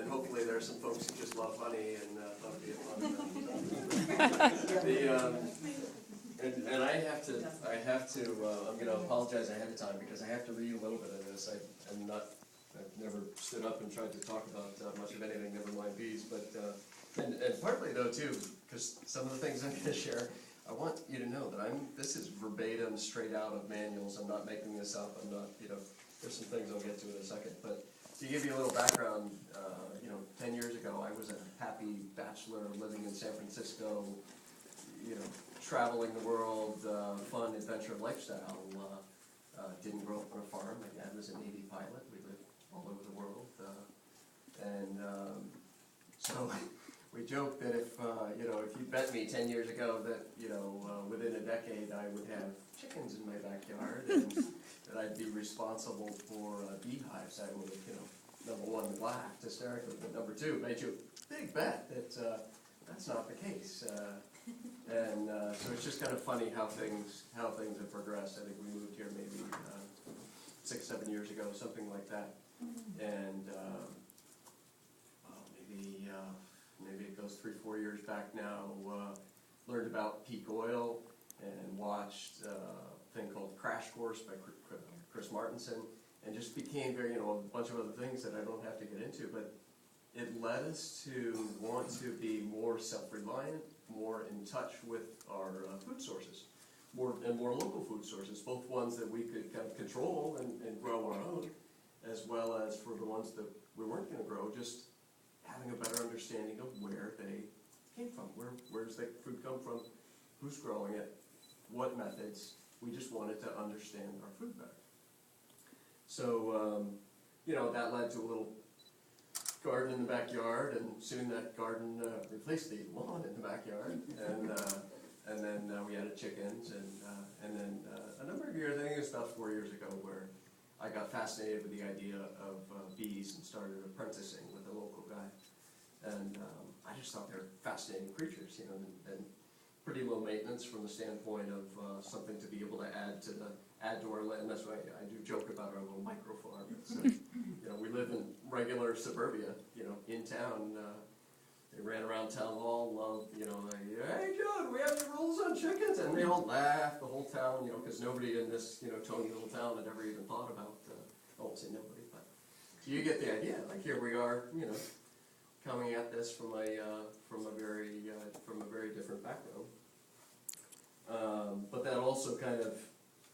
and hopefully there are some folks who just love honey and thought it'd be a fun event. And I have to, I'm going to apologize ahead of time because I have to read a little bit of this. I've never stood up and tried to talk about much of anything, never mind bees, but, and partly though too, because some of the things I'm going to share, I want you to know that this is verbatim, straight out of manuals. I'm not making this up. I'm not, there's some things I'll get to in a second. But to give you a little background, 10 years ago, I was a happy bachelor living in San Francisco, traveling the world, fun, adventure lifestyle. Didn't grow up on a farm. My dad was a Navy pilot. We lived all over the world. So we joked that if you bet me 10 years ago that, within a decade I would have chickens in my backyard and that I'd be responsible for beehives, I would have, number one, laughed hysterically, but number two, made you a big bet that that's not the case. So it's just kind of funny how things have progressed. I think we moved here maybe 6-7 years ago, something like that, and maybe it goes 3-4 years back now. Learned about peak oil and watched a thing called Crash Course by Chris Martenson, and just became very, a bunch of other things that I don't have to get into, but it led us to want to be more self-reliant, more in touch with our food sources, more local food sources, both ones that we could kind of control and grow our own, as well as for the ones that we weren't going to grow, just having a better understanding of where they came from. Where does that food come from? Who's growing it? What methods? We just wanted to understand our food better. So, that led to a little garden in the backyard, and soon that garden replaced the lawn in the backyard, and then we added chickens, and then a number of years, I think it was about 4 years ago, where I got fascinated with the idea of bees and started apprenticing with a local guy, and I just thought they were fascinating creatures, and pretty low maintenance from the standpoint of something to be able to add to our land. That's why I do joke about our little micro farm. We live in regular suburbia, in town. They ran around town hall, loved, hey John, we have any rules on chickens? And they all laughed, the whole town, because nobody in this, tiny little town had ever even thought about, I won't say nobody, but you get the idea. Like here we are, coming at this from a very different background. But that also kind of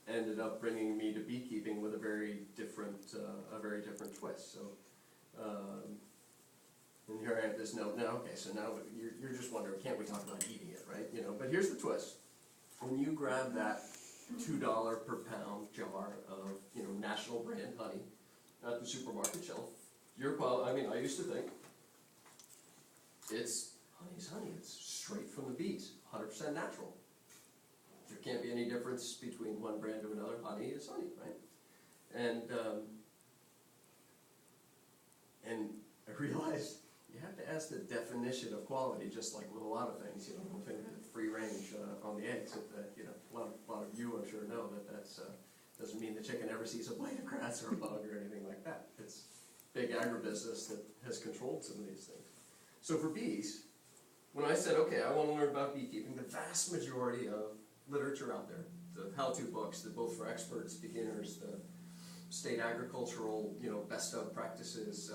ended up bringing me to beekeeping with a very different twist. So, and here I have this note now. Okay, so now you're just wondering, can't we talk about eating it, right? But here's the twist: when you grab that $2 per pound jar of national brand honey at the supermarket shelf, I used to think honey's honey. It's straight from the bees, 100% natural. There can't be any difference between one brand to another. Honey is honey, right? And I realized you have to ask the definition of quality, just like with a lot of things. Free range on the eggs. A lot of you, I'm sure, know that doesn't mean the chicken ever sees a blade of grass or a bug or anything like that. It's big agribusiness that has controlled some of these things. So for bees, when I said, okay, I want to learn about beekeeping, the vast majority of literature out there, the how-to books, both for experts, beginners, the state agricultural, best of practices,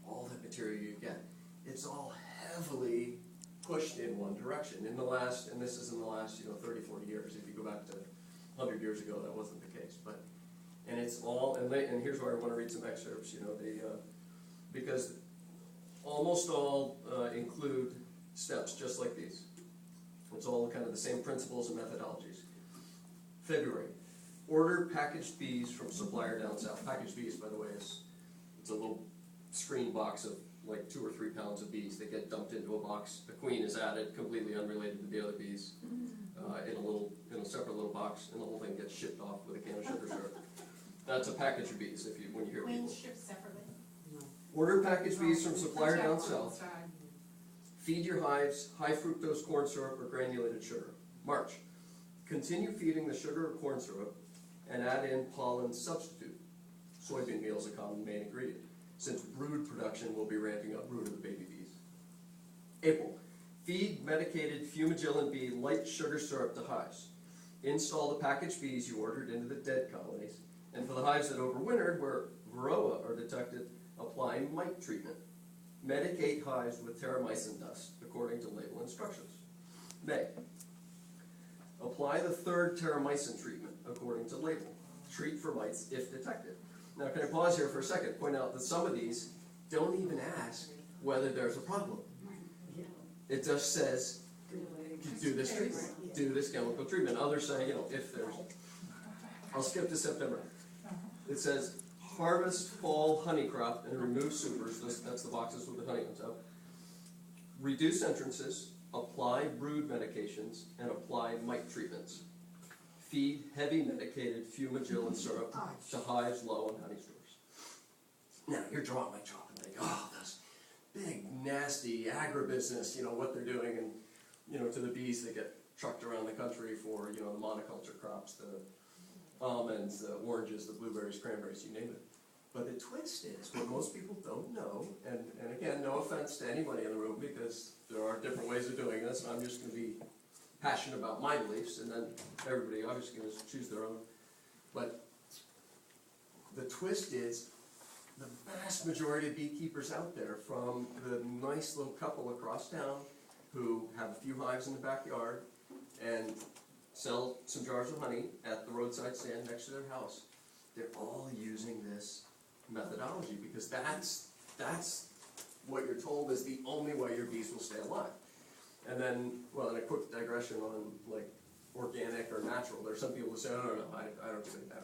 all that material you get, it's all heavily pushed in one direction. And this is in the last, 30, 40 years. If you go back to 100 years ago, that wasn't the case. And it's all, and here's where I want to read some excerpts, because almost all include steps just like these. It's all kind of the same principles and methodologies. February, order packaged bees from supplier down south. Packaged bees, by the way, it's a little screen box of like 2 or 3 pounds of bees. They get dumped into a box. The queen is added, completely unrelated to the other bees, in a separate little box, and the whole thing gets shipped off with a can of sugar syrup. That's a package of bees. When you hear people. Queen shipped separately. Order packaged bees from supplier down south. Feed your hives high fructose corn syrup or granulated sugar. March. Continue feeding the sugar or corn syrup and add in pollen substitute. Soybean meal is a common main ingredient. since brood production will be ramping up, brood of the baby bees. April, feed medicated fumagillin bee light sugar syrup to hives. Install the packaged bees you ordered into the dead colonies, and for the hives that overwintered where varroa are detected, apply mite treatment. Medicate hives with terramycin dust, according to label instructions. May, apply the third terramycin treatment, according to label. Treat for mites if detected. Now, can I pause here for a second? Point out that some of these don't even ask whether there's a problem. It just says, do this treatment, do this chemical treatment. Others say, if there's. I'll skip to September. It says, harvest fall honey crop and remove supers. That's the boxes with the honey on top. Reduce entrances, apply brood medications, and apply mite treatments. Feed heavy medicated fumagillin syrup to hives low on honey stores. Now, you're drawing my chalk and think, oh, this big, nasty agribusiness, what they're doing, and, to the bees that get trucked around the country for, the monoculture crops, the almonds, the oranges, the blueberries, cranberries, you name it. But the twist is, what most people don't know, and again, no offense to anybody in the room, because there are different ways of doing this, and I'm just going to be passionate about my beliefs, and then everybody obviously going to choose their own. But the twist is, the vast majority of beekeepers out there, from the nice little couple across town who have a few hives in the backyard and sell some jars of honey at the roadside stand next to their house, they're all using this methodology because that's what you're told is the only way your bees will stay alive. And then, well, in a quick digression on like organic or natural, there's some people who say, oh, no, I don't do that.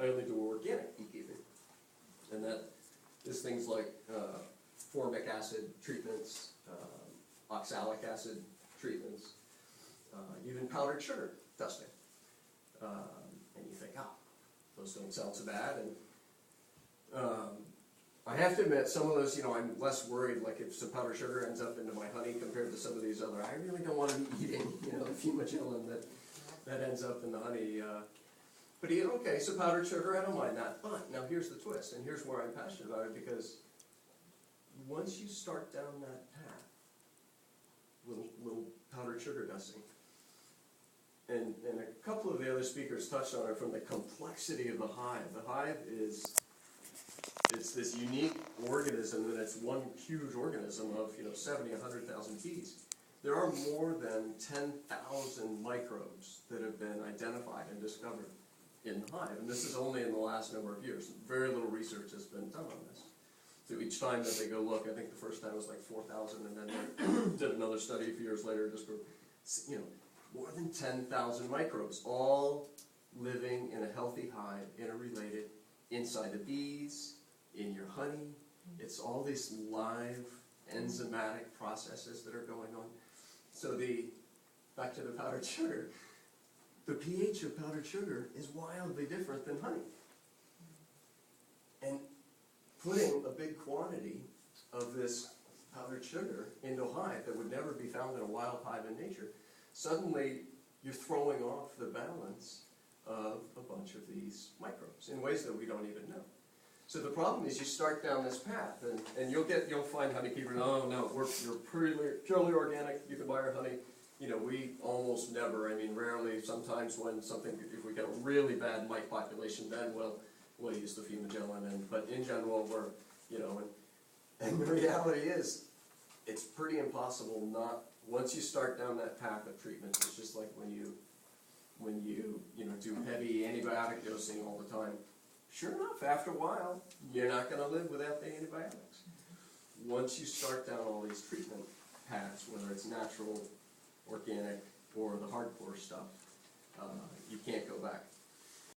I only do organic beekeeping. And that is things like formic acid treatments, oxalic acid treatments, even powdered sugar dusting. And you think, those don't sound so bad. And I have to admit, some of those, I'm less worried, like if some powdered sugar ends up into my honey compared to some of these other, I really don't want to be eating, the fumagillin that ends up in the honey. But okay, so powdered sugar, I don't mind that. But now here's the twist, and here's where I'm passionate about it, because once you start down that path, little powdered sugar dusting, and a couple of the other speakers touched on it from the complexity of the hive. The hive it's this unique organism, and it's one huge organism of 70, 100,000 bees. There are more than 10,000 microbes that have been identified and discovered in the hive, and this is only in the last number of years. Very little research has been done on this. So each time that they go look, I think the first time was like 4,000, and then they did another study a few years later, just for, more than 10,000 microbes, all living in a healthy hive, interrelated, inside the bees, in your honey. It's all these live enzymatic processes that are going on. So back to the powdered sugar, the pH of powdered sugar is wildly different than honey. And putting a big quantity of this powdered sugar into a hive that would never be found in a wild hive in nature, suddenly you're throwing off the balance of a bunch of these microbes in ways that we don't even know. So the problem is you start down this path, and you'll find honeykeepers, oh no, you're purely organic, you can buy our honey. We almost never, rarely, sometimes if we get a really bad mite population, then we'll use the fumagillin, but in general and the reality is, it's pretty impossible not, once you start down that path of treatment, it's just like when you do heavy antibiotic dosing all the time. Sure enough, after a while, you're not going to live without the antibiotics. Once you start down all these treatment paths, whether it's natural, organic, or the hardcore stuff, you can't go back.